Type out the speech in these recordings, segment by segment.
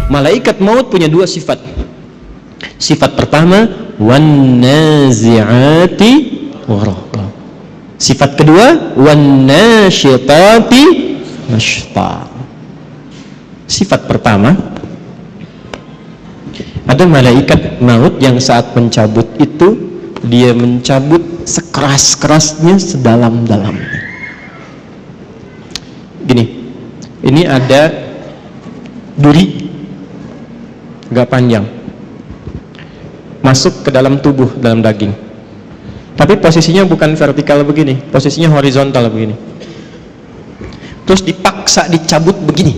Malaikat maut punya dua sifat. Sifat pertama, wan nazi'ati gharqa. Sifat kedua, wan nasyitati nashta. Sifat pertama, ada malaikat maut yang saat mencabut itu dia mencabut sekeras-kerasnya, sedalam-dalamnya. Gini, ini ada duri agak panjang masuk ke dalam tubuh, dalam daging, tapi posisinya bukan vertikal begini, posisinya horizontal begini, terus dipaksa dicabut begini.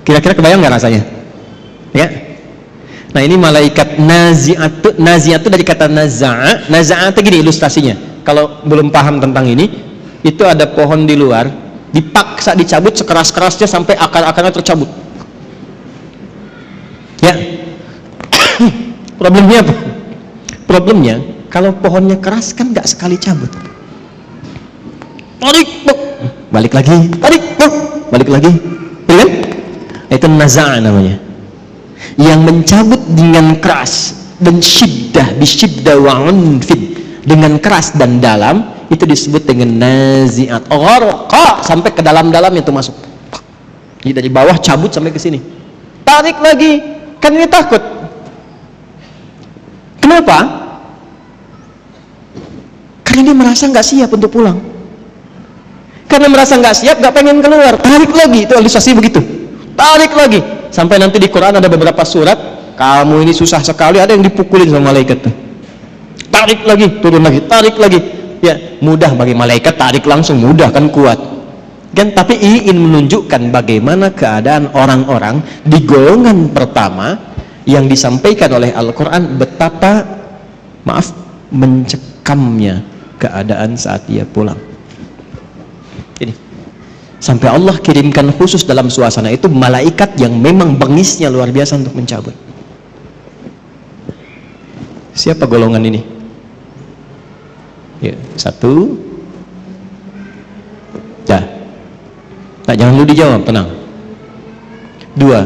Kira-kira kebayang nggak rasanya? Ya. Nah, ini malaikat nazi'at. Nazi'at itu dari kata naza'a. Naza'a itu gini ilustrasinya. Kalau belum paham tentang ini, itu ada pohon di luar, dipaksa dicabut sekeras-kerasnya sampai akar-akarnya tercabut. Ya. Problemnya apa? Problemnya kalau pohonnya keras kan nggak sekali cabut. Tarik, balik lagi, tarik, balik lagi, ya kan? Itu naza'a namanya. Yang mencabut dengan keras dan syiddah, bisyiddah wa unfid, dengan keras dan dalam, itu disebut dengan nazi'at gharqa, sampai ke dalam-dalam itu masuk. Jadi dari bawah cabut sampai ke sini. Tarik lagi, kan ini takut. Kenapa? Karena dia merasa nggak siap untuk pulang. Karena merasa nggak siap, nggak pengen keluar. Tarik lagi, itu ilustrasi begitu. Tarik lagi, sampai nanti di Quran ada beberapa surat, kamu ini susah sekali, ada yang dipukulin sama malaikat tuh. Tarik lagi, turun lagi, tarik lagi. Ya, mudah bagi malaikat, tarik langsung mudah kan, kuat kan. Tapi ini ingin menunjukkan bagaimana keadaan orang-orang di golongan pertama yang disampaikan oleh Al-Quran, betapa mencekamnya keadaan saat dia pulang. Ini sampai Allah kirimkan khusus dalam suasana itu malaikat yang memang bengisnya luar biasa untuk mencabut. Siapa golongan ini? Ya, satu. Dah. Nah, jangan dulu dijawab, tenang. Dua.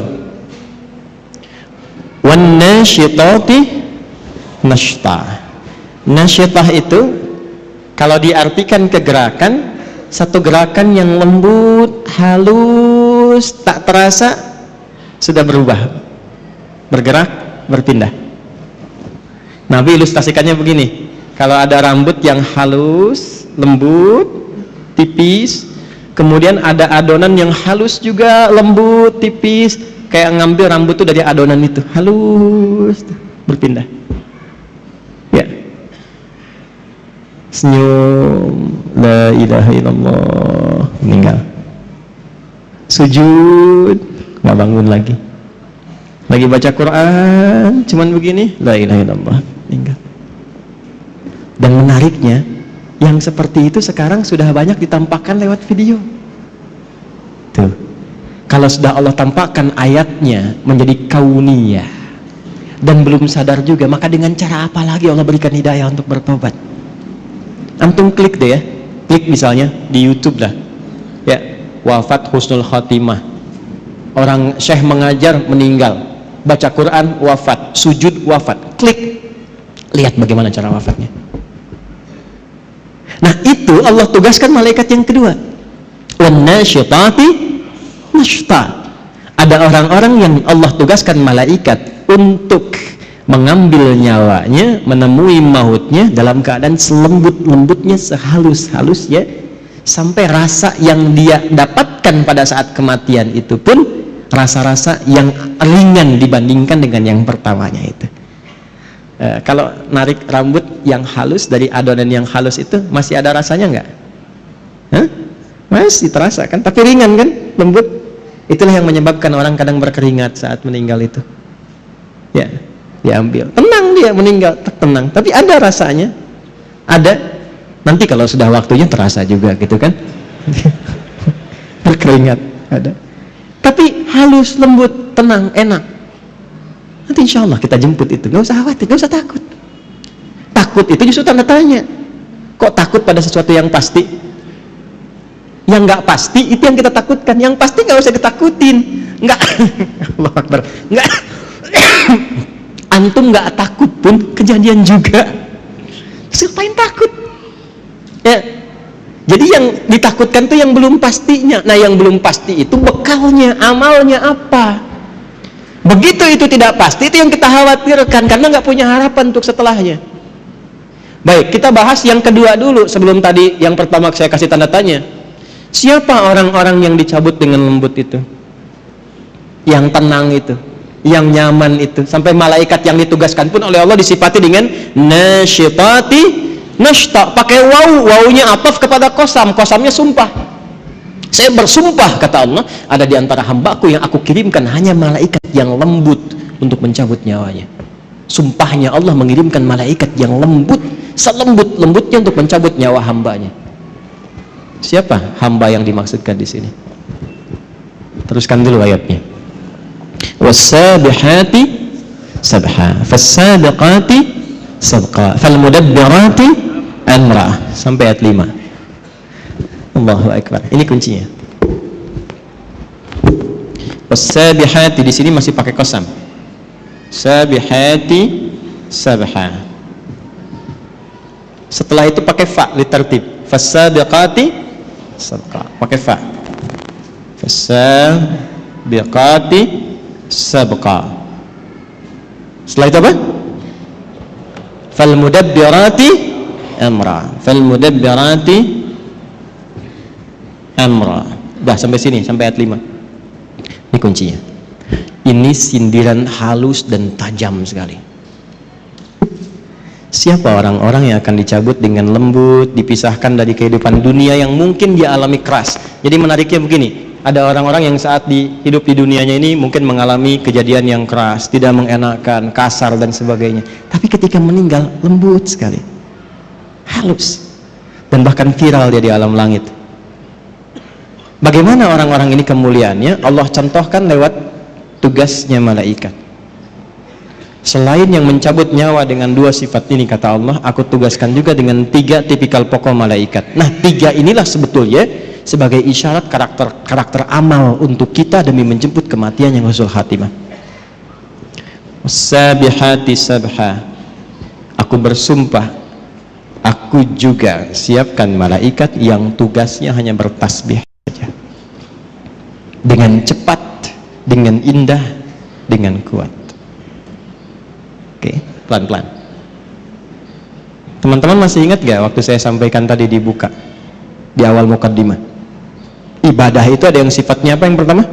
Wan nasyitati nashta. Nasyitah itu kalau diartikan ke gerakan, satu gerakan yang lembut, halus, tak terasa sudah berubah, bergerak, berpindah. Nabi ilustrasikannya begini, kalau ada rambut yang halus, lembut, tipis, kemudian ada adonan yang halus juga, lembut, tipis, kayak ngambil rambut itu dari adonan itu, halus, berpindah. Ya, senyum, la ilaha illallah, meninggal. Sujud, nggak bangun lagi. Lagi baca Quran, cuman begini, la ilaha illallah, meninggal. Dan menariknya, yang seperti itu sekarang sudah banyak ditampakkan lewat video. Tuh, kalau sudah Allah tampakkan ayatnya menjadi kauniyah dan belum sadar juga, maka dengan cara apa lagi Allah berikan hidayah untuk bertobat? Antum klik deh ya, klik misalnya di YouTube lah, ya, wafat husnul khatimah, orang syekh mengajar meninggal, baca Quran wafat, sujud wafat, klik, lihat bagaimana cara wafatnya. Nah, itu Allah tugaskan malaikat yang kedua, wan nasyitati nashta. Ada orang-orang yang Allah tugaskan malaikat untuk mengambil nyawanya, menemui mautnya dalam keadaan selembut-lembutnya, sehalus-halusnya, sampai rasa yang dia dapatkan pada saat kematian itu pun rasa-rasa yang ringan dibandingkan dengan yang pertamanya itu. Kalau narik rambut yang halus dari adonan yang halus itu masih ada rasanya nggak? Masih terasa kan, tapi ringan kan, lembut. Itulah yang menyebabkan orang kadang berkeringat saat meninggal itu. Ya, diambil, tenang dia meninggal, tenang, tapi ada rasanya, ada. Nanti kalau sudah waktunya terasa juga gitu kan, berkeringat ada. Tapi halus, lembut, tenang, enak. Nanti insya Allah kita jemput itu, nggak usah khawatir, nggak usah takut. Takut itu justru tanda tanya. Kok takut pada sesuatu yang pasti? Yang nggak pasti itu yang kita takutkan. Yang pasti nggak usah ditakutin. Enggak. Allah Akbar. Enggak. Antum enggak takut pun kejadian juga. Siapain takut? Ya. Jadi yang ditakutkan tuh yang belum pastinya. Nah, yang belum pasti itu bekalnya, amalnya apa? Begitu itu tidak pasti, itu yang kita khawatirkan karena nggak punya harapan untuk setelahnya. Baik, kita bahas yang kedua dulu sebelum tadi yang pertama saya kasih tanda tanya. Siapa orang-orang yang dicabut dengan lembut itu? Yang tenang itu, yang nyaman itu, sampai malaikat yang ditugaskan pun oleh Allah disifati dengan nasyitati nashta, pakai wawunya ataf kepada kosam, kosamnya sumpah. Saya bersumpah, kata Allah, ada di antara hambaku yang aku kirimkan hanya malaikat yang lembut untuk mencabut nyawanya. Sumpahnya Allah mengirimkan malaikat yang lembut, selembut-lembutnya untuk mencabut nyawa hambanya. Siapa hamba yang dimaksudkan di sini? Teruskan dulu ayatnya. Was-sabihati sabha, fas-sabiqati sabqa, fal-mudabbirati amra, sampai ayat 5. Allahu Akbar. Ini kuncinya. Was-sabihati di sini masih pakai qasam. Sabihati sabha. Setelah itu pakai fa litartib. Fas-sabiqati sabqa. Pakai fa. Fas-sabiqati sabqa. Setelah itu apa? Fal-mudabbirati amra. Fal-mudabbirati amra. Dah sampai sini, sampai ayat 5. Ini kuncinya. Ini sindiran halus dan tajam sekali. Siapa orang-orang yang akan dicabut dengan lembut, dipisahkan dari kehidupan dunia yang mungkin dia alami keras. Jadi menariknya begini, ada orang-orang yang saat hidup di dunianya ini mungkin mengalami kejadian yang keras, tidak mengenakan, kasar dan sebagainya. Tapi ketika meninggal lembut sekali, halus, dan bahkan viral dia di alam langit. Bagaimana orang-orang ini kemuliaannya? Allah contohkan lewat tugasnya malaikat. Selain yang mencabut nyawa dengan 2 sifat ini, kata Allah, aku tugaskan juga dengan 3 tipikal pokok malaikat. Nah, 3 inilah sebetulnya sebagai isyarat karakter amal untuk kita demi menjemput kematian yang husnul khatimah. Sabihati sabha, aku bersumpah, aku juga siapkan malaikat yang tugasnya hanya bertasbih saja, dengan cepat, dengan indah, dengan kuat. Oke, pelan-pelan. Teman-teman masih ingat gak waktu saya sampaikan tadi dibuka di awal mukaddimah? Ibadah itu ada yang sifatnya apa yang pertama?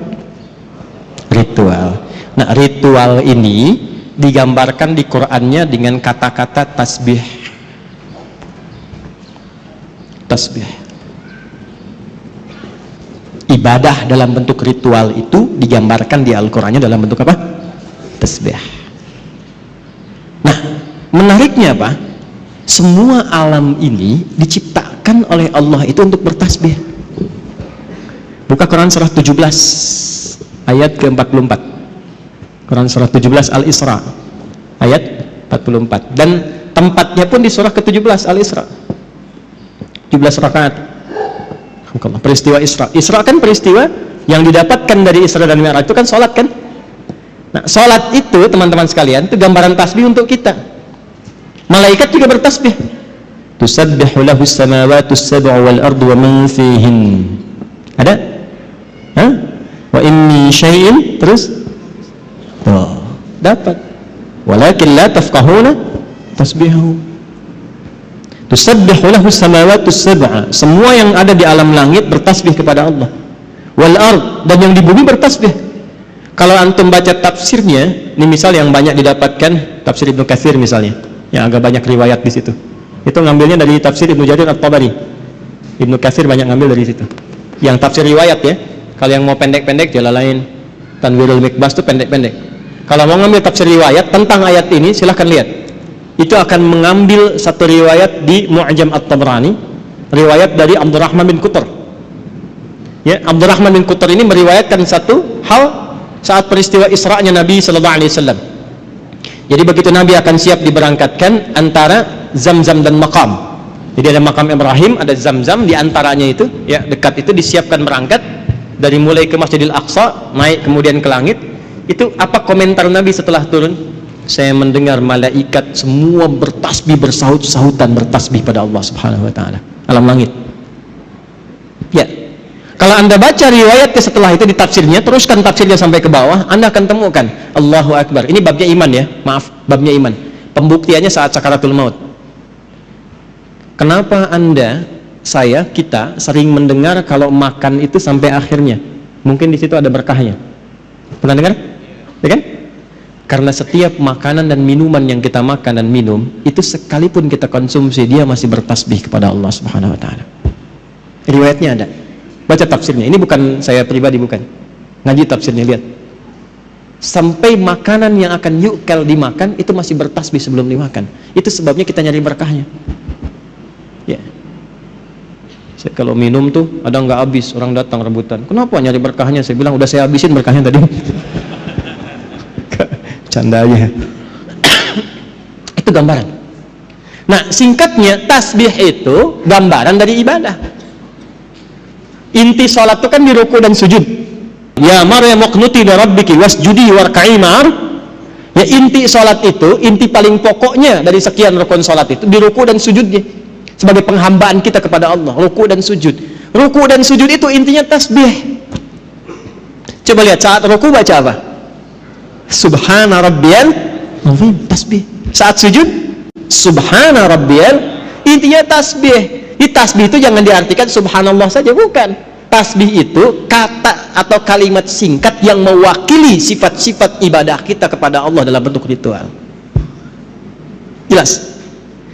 Ritual. Nah, ritual ini digambarkan di Qur'annya dengan kata-kata tasbih. Tasbih. Ibadah dalam bentuk ritual itu digambarkan di Al-Qur'annya dalam bentuk apa? Tasbih. Nah, menariknya apa? Semua alam ini diciptakan oleh Allah itu untuk bertasbih. Buka Quran surah 17 ayat ke-44. Quran surah 17 Al-Isra ayat 44. Dan tempatnya pun di surah ke-17 Al-Isra. 17 rakaat. Peristiwa Isra. Isra kan peristiwa yang didapatkan dari Isra dan Mi'raj, itu kan sholat kan? Nah, sholat itu teman-teman sekalian itu gambaran tasbih untuk kita. Malaikat juga bertasbih. Tusabbihu lahus samawati as-sab'u wal ardu wa man fihin. Ada? Hah? Wa in min syai'in, terus tuh, dapat. Walakin la tafqahuna tasbihahu. Tusabbihu lahus samawati as-sab'u. Semua yang ada di alam langit bertasbih kepada Allah. Wal ard, dan yang di bumi bertasbih. Kalau antum baca tafsirnya, ini misal yang banyak didapatkan tafsir Ibnu Katsir misalnya, yang agak banyak riwayat di situ. Itu ngambilnya dari tafsir Ibnu Jarir At-Tabari. Ibnu Katsir banyak ngambil dari situ. Yang tafsir riwayat ya. Kalau yang mau pendek-pendek Jalalain, Tanwirul Mikbas itu pendek-pendek. Kalau mau ngambil tafsir riwayat tentang ayat ini, silahkan lihat. Itu akan mengambil satu riwayat di Mu'jam At-Tabrani, riwayat dari Abdurrahman bin Qutr. Ya, Abdurrahman bin Qutr ini meriwayatkan satu hal saat peristiwa Isra'nya Nabi sallallahu alaihi wasallam. Jadi begitu Nabi akan siap diberangkatkan antara Zamzam dan Maqam. Jadi ada Maqam Ibrahim, ada Zamzam, di antaranya itu ya dekat itu disiapkan berangkat. dari mulai ke Masjidil Aqsa, naik kemudian ke langit, itu apa komentar Nabi setelah turun? Saya mendengar malaikat semua bertasbih, bersahut-sahutan bertasbih pada Allah Subhanahu wa taala alam langit. Ya. Kalau Anda baca riwayatnya setelah itu di tafsirnya, teruskan tafsirnya sampai ke bawah, Anda akan temukan Allahu Akbar. Ini babnya iman ya, maaf, babnya iman. Pembuktiannya saat sakaratul maut. Kenapa Anda, saya, kita sering mendengar kalau makan itu sampai akhirnya? Mungkin di situ ada berkahnya. Pernah dengar? Ya kan? Karena setiap makanan dan minuman yang kita makan dan minum, itu sekalipun kita konsumsi, dia masih bertasbih kepada Allah Subhanahu wa taala. Riwayatnya ada. Baca tafsirnya. Ini bukan saya pribadi, bukan. Ngaji tafsirnya, lihat. Sampai makanan yang akan yukal dimakan itu masih bertasbih sebelum dimakan. Itu sebabnya kita nyari berkahnya. Ya. Saya kalau minum tuh ada nggak habis, orang datang rebutan. Kenapa nyari berkahnya? Saya bilang udah saya habisin berkahnya tadi. Candanya. Itu gambaran. Nah, singkatnya tasbih itu gambaran dari ibadah. Inti sholat itu kan di ruku dan sujud. Ya Maryam uqnuti li rabbiki wasjudi warka'i ma'ar. Ya, inti sholat itu, inti paling pokoknya dari sekian rukun sholat itu di ruku dan sujudnya. Sebagai penghambaan kita kepada Allah, ruku dan sujud. Ruku dan sujud itu intinya tasbih. Coba lihat saat ruku baca apa? Subhana rabbiyal azim, tasbih. Saat sujud, subhana rabbiyal, intinya tasbih. Di tasbih itu jangan diartikan subhanallah saja, bukan. Tasbih itu kata atau kalimat singkat yang mewakili sifat-sifat ibadah kita kepada Allah dalam bentuk ritual. Jelas?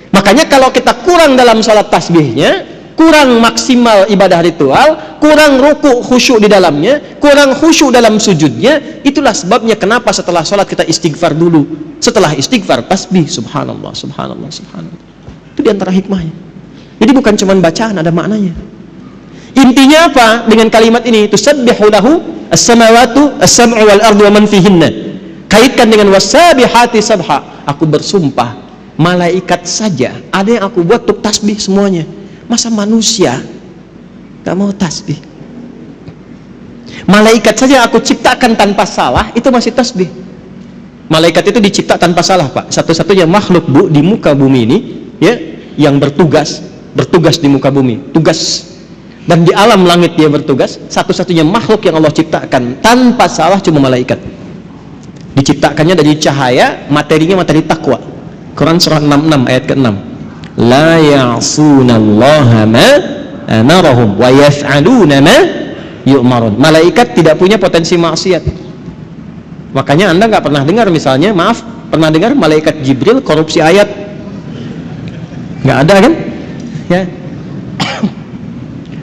Makanya kalau kita kurang dalam salat tasbihnya, kurang maksimal ibadah ritual, kurang ruku khusyuk di dalamnya, kurang khusyuk dalam sujudnya, itulah sebabnya kenapa setelah salat kita istighfar dulu. Setelah istighfar tasbih, subhanallah, subhanallah, subhanallah. Itu diantara hikmahnya. Jadi bukan cuma bacaan, ada maknanya. Intinya apa dengan kalimat ini? Tusabbihu lahu as-samawatu as-sab'u wal ardu wa man fihinna. Kaitkan dengan wasabihati sabha. Aku bersumpah, malaikat saja ada yang aku buat untuk tasbih semuanya. Masa manusia gak mau tasbih? Malaikat saja aku ciptakan tanpa salah, itu masih tasbih. Malaikat itu dicipta tanpa salah, Pak. Satu-satunya makhluk di muka bumi ini, ya, yang bertugas di muka bumi, tugas, dan di alam langit dia bertugas. Satu-satunya makhluk yang Allah ciptakan tanpa salah cuma malaikat. Diciptakannya dari cahaya, materinya materi takwa. Quran surah 66 ayat ke-6. La ya'sunallaha ma amarahum wa yaf'aluna ma yu'marun. Malaikat tidak punya potensi maksiat. Makanya Anda nggak pernah dengar misalnya, maaf, pernah dengar malaikat Jibril korupsi ayat? Nggak ada kan? Ya.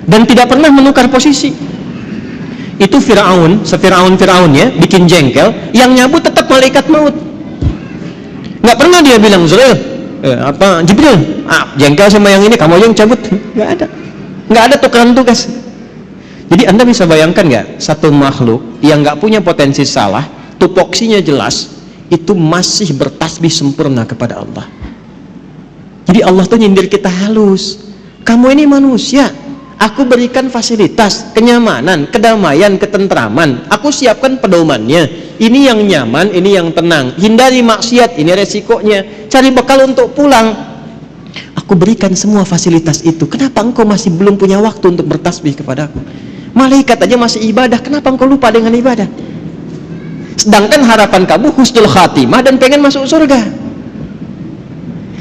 Dan tidak pernah menukar posisi. Itu Fir'aun-Fir'aunnya bikin jengkel, yang nyabut tetap malaikat maut. Nggak pernah dia bilang, Jibril, jengkel sama yang ini, kamu yang cabut. Nggak ada tukeran tugas. Jadi Anda bisa bayangkan nggak, satu makhluk yang nggak punya potensi salah, tupoksinya jelas, itu masih bertasbih sempurna kepada Allah. Jadi Allah tuh nyindir kita halus. Kamu ini manusia, aku berikan fasilitas, kenyamanan, kedamaian, ketentraman. Aku siapkan pedomannya. Ini yang nyaman, ini yang tenang. Hindari maksiat, ini resikonya. Cari bekal untuk pulang. Aku berikan semua fasilitas itu. Kenapa engkau masih belum punya waktu untuk bertasbih kepadaku? Malaikat aja masih ibadah, kenapa engkau lupa dengan ibadah? Sedangkan harapan kamu husnul khatimah dan pengen masuk surga.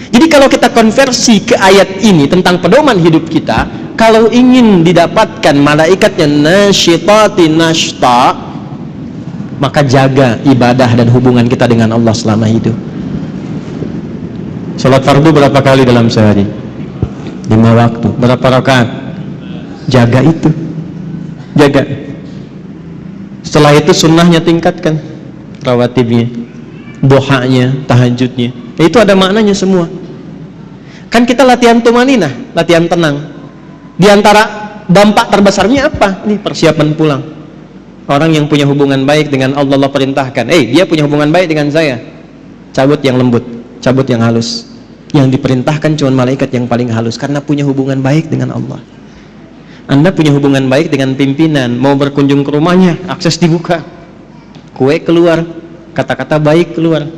Jadi kalau kita konversi ke ayat ini tentang pedoman hidup kita, kalau ingin didapatkan malaikatnya nasyitati nashta, maka jaga ibadah dan hubungan kita dengan Allah selama hidup. Salat fardu berapa kali dalam sehari? 5 waktu. Berapa rakaat? Jaga itu. Jaga. Setelah itu sunnahnya tingkatkan, rawatibnya, duhanya, tahajudnya. Itu ada maknanya semua. Kan kita latihan tumaninah, latihan tenang. Di antara dampak terbesarnya apa? Ini persiapan pulang. Orang yang punya hubungan baik dengan Allah, Allah perintahkan, dia punya hubungan baik dengan saya, cabut yang lembut, cabut yang halus. Yang diperintahkan cuma malaikat yang paling halus, karena punya hubungan baik dengan Allah. Anda punya hubungan baik dengan pimpinan, mau berkunjung ke rumahnya, akses dibuka, kue keluar, kata-kata baik keluar.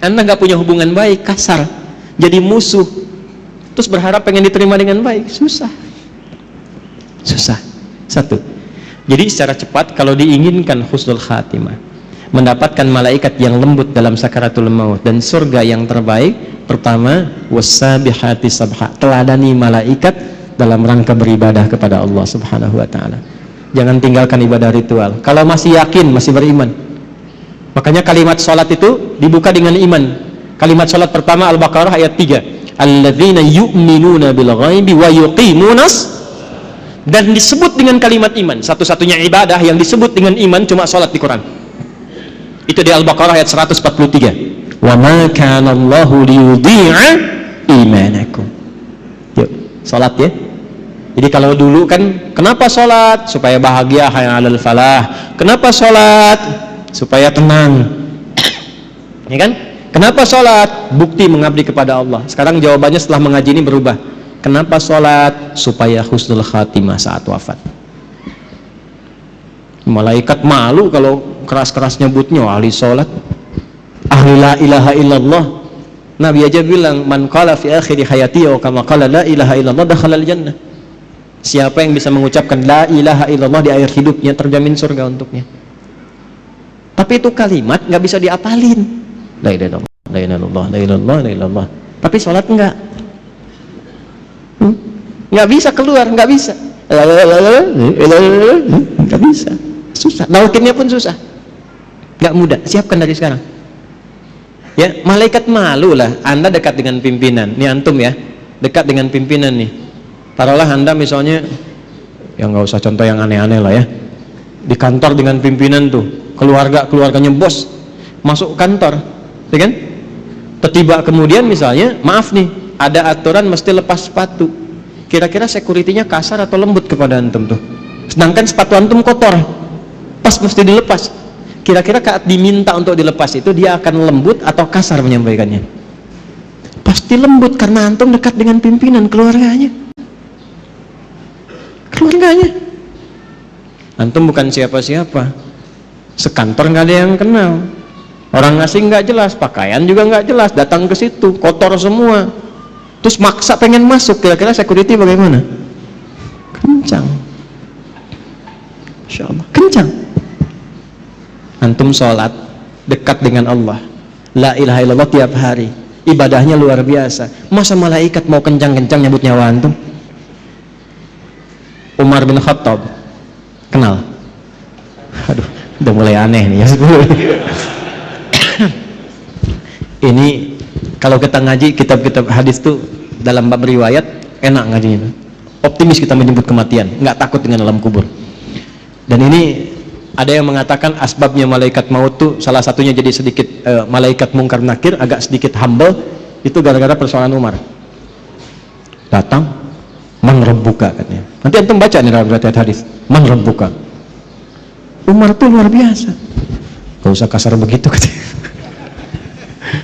Anda nggak punya hubungan baik, kasar, jadi musuh, terus berharap pengen diterima dengan baik, susah. Satu. Jadi secara cepat, kalau diinginkan husnul khatimah, mendapatkan malaikat yang lembut dalam sakaratul maut dan surga yang terbaik, pertama, wassabihati sabha, teladani malaikat dalam rangka beribadah kepada Allah Subhanahu wa taala. Jangan tinggalkan ibadah ritual. Kalau masih yakin, masih beriman. Makanya kalimat salat itu dibuka dengan iman. Kalimat salat pertama Al-Baqarah ayat 3. Alladzina yu'minuna bil ghaibi wa yuqimunas, dan disebut dengan kalimat iman. Satu-satunya ibadah yang disebut dengan iman cuma salat di Quran. Itu di Al-Baqarah ayat 143. Wa ma kana Allahu liyudhi'a imanakum. Yuk, salat ya. Jadi kalau dulu kan, kenapa salat? Supaya bahagia, hayya 'alal falah. Kenapa salat? Supaya tenang. Ya kan? Kenapa salat? Bukti mengabdi kepada Allah. Sekarang jawabannya setelah mengaji ini berubah. Kenapa salat? Supaya husnul khatimah saat wafat. Malaikat malu kalau keras-keras nyebutnya ahli salat, ahli la ilaha illallah. Nabi aja bilang, man qala fi akhiri hayati wa kama qala la ilaha illallah dakhala al-jannah. Siapa yang bisa mengucapkan la ilaha illallah di akhir hidupnya, terjamin surga untuknya. Tapi itu kalimat nggak bisa diapalin. La ilaha illallah, la ilaha illallah, la ilaha illallah, la ilaha illallah. Tapi salat enggak. Nggak bisa keluar, nggak bisa, nggak bisa, susah. Nalkinnya pun susah, nggak mudah. Siapkan dari sekarang. Ya, malaikat malu lah. Anda dekat dengan pimpinan. Nih antum ya, dekat dengan pimpinan nih. Taruhlah Anda misalnya, ya nggak usah contoh yang aneh-aneh lah ya. Di kantor dengan pimpinan tuh, keluarganya bos, masuk kantor, ya kan? Tiba kemudian misalnya, maaf nih, ada aturan mesti lepas sepatu. Kira-kira security-nya kasar atau lembut kepada antum tuh? Sedangkan sepatu antum kotor, pas mesti dilepas. Kira-kira saat diminta untuk dilepas itu dia akan lembut atau kasar menyampaikannya? Pasti lembut, karena antum dekat dengan pimpinan, keluarganya. Antum bukan siapa-siapa, sekantor nggak ada yang kenal, orang asing nggak jelas, pakaian juga nggak jelas, datang ke situ kotor semua, terus maksa pengen masuk. Kira-kira security bagaimana? Kencang, Insya Allah kencang. Antum sholat dekat dengan Allah, la ilaha illallah tiap hari, ibadahnya luar biasa. Masa malaikat mau kencang-kencang nyebut nyawa antum? Umar bin Khattab, kenal? Aduh, udah mulai aneh nih ya. Ini kalau kita ngaji kitab-kitab hadis tuh dalam bab riwayat enak ngajinya, optimis kita menyebut kematian, nggak takut dengan alam kubur. Dan ini ada yang mengatakan asbabnya malaikat maut tuh salah satunya jadi sedikit malaikat mungkar nakir agak sedikit humble, itu gara-gara persoalan Umar. Datang, man rabbuka katanya. Nanti antum baca nih dalam riwayat hadis, man rabbuka. Umar tuh luar biasa, gak usah kasar begitu katanya.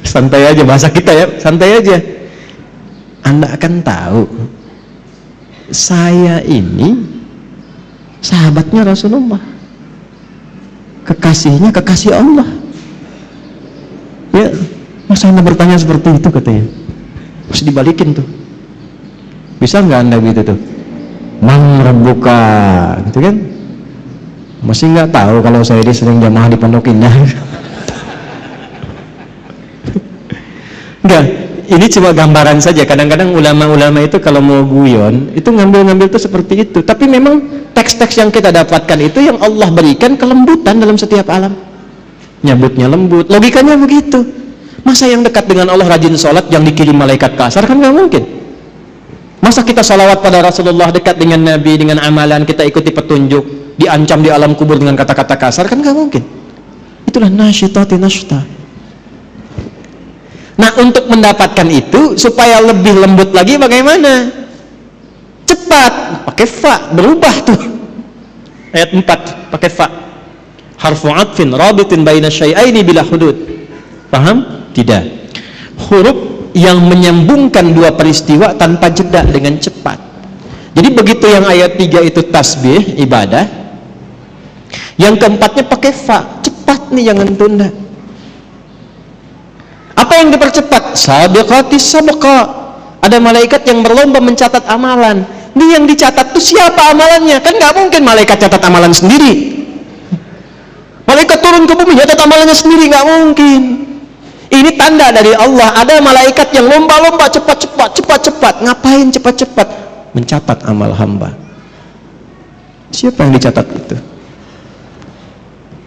Santai aja, bahasa kita ya, santai aja. Anda akan tahu, saya ini sahabatnya Rasulullah, kekasihnya kekasih Allah. Ya, masa Anda bertanya seperti itu katanya? Harus dibalikin tuh. Bisa nggak Anda gitu tuh? Man rabbuka, gitu kan? Masih nggak tahu kalau saya ini sering jamaah di Pondok Indah. Enggak, ini cuma gambaran saja. Kadang-kadang ulama-ulama itu kalau mau guyon itu ngambil-ngambil itu seperti itu. Tapi memang teks-teks yang kita dapatkan itu yang Allah berikan kelembutan dalam setiap alam. Nyebutnya lembut, logikanya begitu. Masa yang dekat dengan Allah rajin sholat yang dikirim malaikat kasar, kan nggak mungkin. Masa kita sholawat pada Rasulullah, dekat dengan Nabi, dengan amalan kita ikuti petunjuk, diancam di alam kubur dengan kata-kata kasar, kan nggak mungkin. Itulah nasyitati nasyta. Nah, untuk mendapatkan itu supaya lebih lembut lagi bagaimana? Cepat, pakai fa, berubah tuh. Ayat 4 pakai fa. Harfu atfin rabitin baina syai'aini bila hudud. Paham? Tidak. Huruf yang menyambungkan dua peristiwa tanpa jeda dengan cepat. Jadi begitu yang ayat 3 itu tasbih, ibadah, yang keempatnya pakai fa, cepat nih, jangan tunda. Apa yang dipercepat? Sabiqatis sabqa. Ada malaikat yang berlomba mencatat amalan. Ini yang dicatat tuh siapa amalannya? Kan nggak mungkin malaikat catat amalan sendiri. Malaikat turun ke bumi catat amalannya sendiri, nggak mungkin. Ini tanda dari Allah. Ada malaikat yang lomba-lomba cepat-cepat. Ngapain cepat-cepat? Mencatat amal hamba. Siapa yang dicatat itu?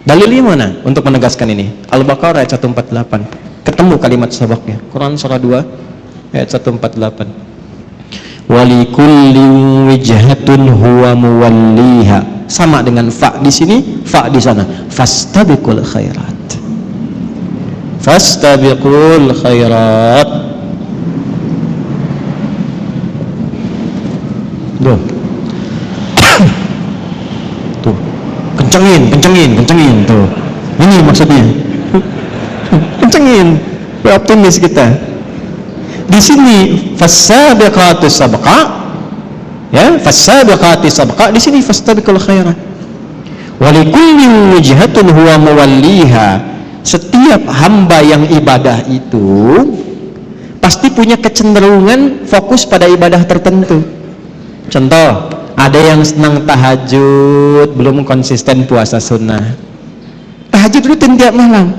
Dalilnya mana untuk menegaskan ini? Al-Baqarah ayat 148. Ketemu kalimat sabaknya. Quran surah 2 ayat 148. Walikulli wijhatun huwa muwalliha. Sama dengan fa di sini, fa di sana. Fastabiqul khairat. Fastabiqul khairat. Tuh. Tuh. Kencengin tuh. Ini maksudnya. Kencengin. Optimis kita. Di sini fasabiqatus sabqa, ya, fasabiqatis sabqa, di sini fastabiqul khairat. Walikulli wijhatun huwa muwalliha. Setiap hamba yang ibadah itu pasti punya kecenderungan fokus pada ibadah tertentu. Contoh, ada yang senang tahajud, belum konsisten puasa sunnah. Tahajud rutin tiap malam,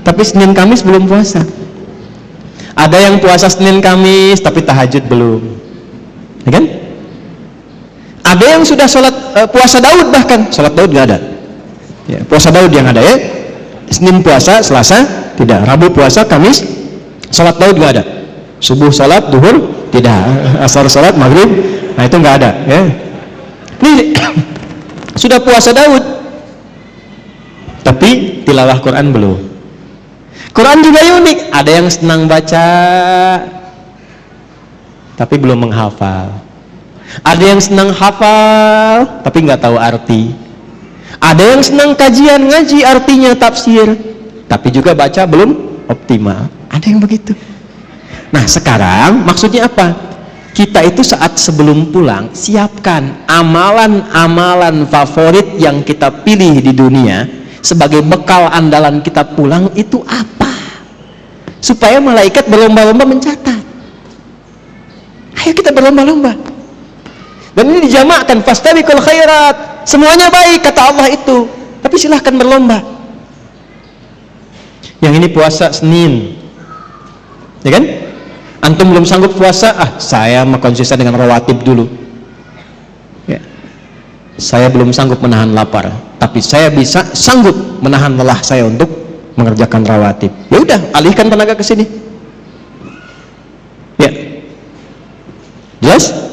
tapi Senin Kamis belum puasa. Ada yang puasa Senin Kamis tapi tahajud belum, ya kan? Ada yang sudah sholat puasa Daud, bahkan sholat Daud nggak ada. Ya, puasa Daud yang ada, ya. Senin puasa, Selasa tidak, Rabu puasa, Kamis sholat Daud nggak ada. Subuh sholat, duhur tidak, asar sholat, maghrib, nah itu nggak ada. Ya. Ini sudah puasa Daud, tapi tilawah Quran belum. Quran juga unik, ada yang senang baca tapi belum menghafal. Ada yang senang hafal tapi nggak tahu arti. Ada yang senang kajian, ngaji artinya, tafsir, tapi juga baca belum optimal. Ada yang begitu. Nah sekarang maksudnya apa? Kita itu saat sebelum pulang siapkan amalan-amalan favorit yang kita pilih di dunia sebagai bekal andalan kita pulang itu apa? Supaya malaikat berlomba-lomba mencatat. Ayo kita berlomba-lomba. Dan ini dijamakkan, fastabiqul khairat. Semuanya baik kata Allah itu, tapi silahkan berlomba. Yang ini puasa Senin, ya kan? Antum belum sanggup puasa, saya mau konsisten dengan rawatib dulu. Ya. Saya belum sanggup menahan lapar, tapi saya bisa sanggup menahan lelah saya untuk mengerjakan rawatib. Ya udah, alihkan tenaga ke sini. Ya. Jelas?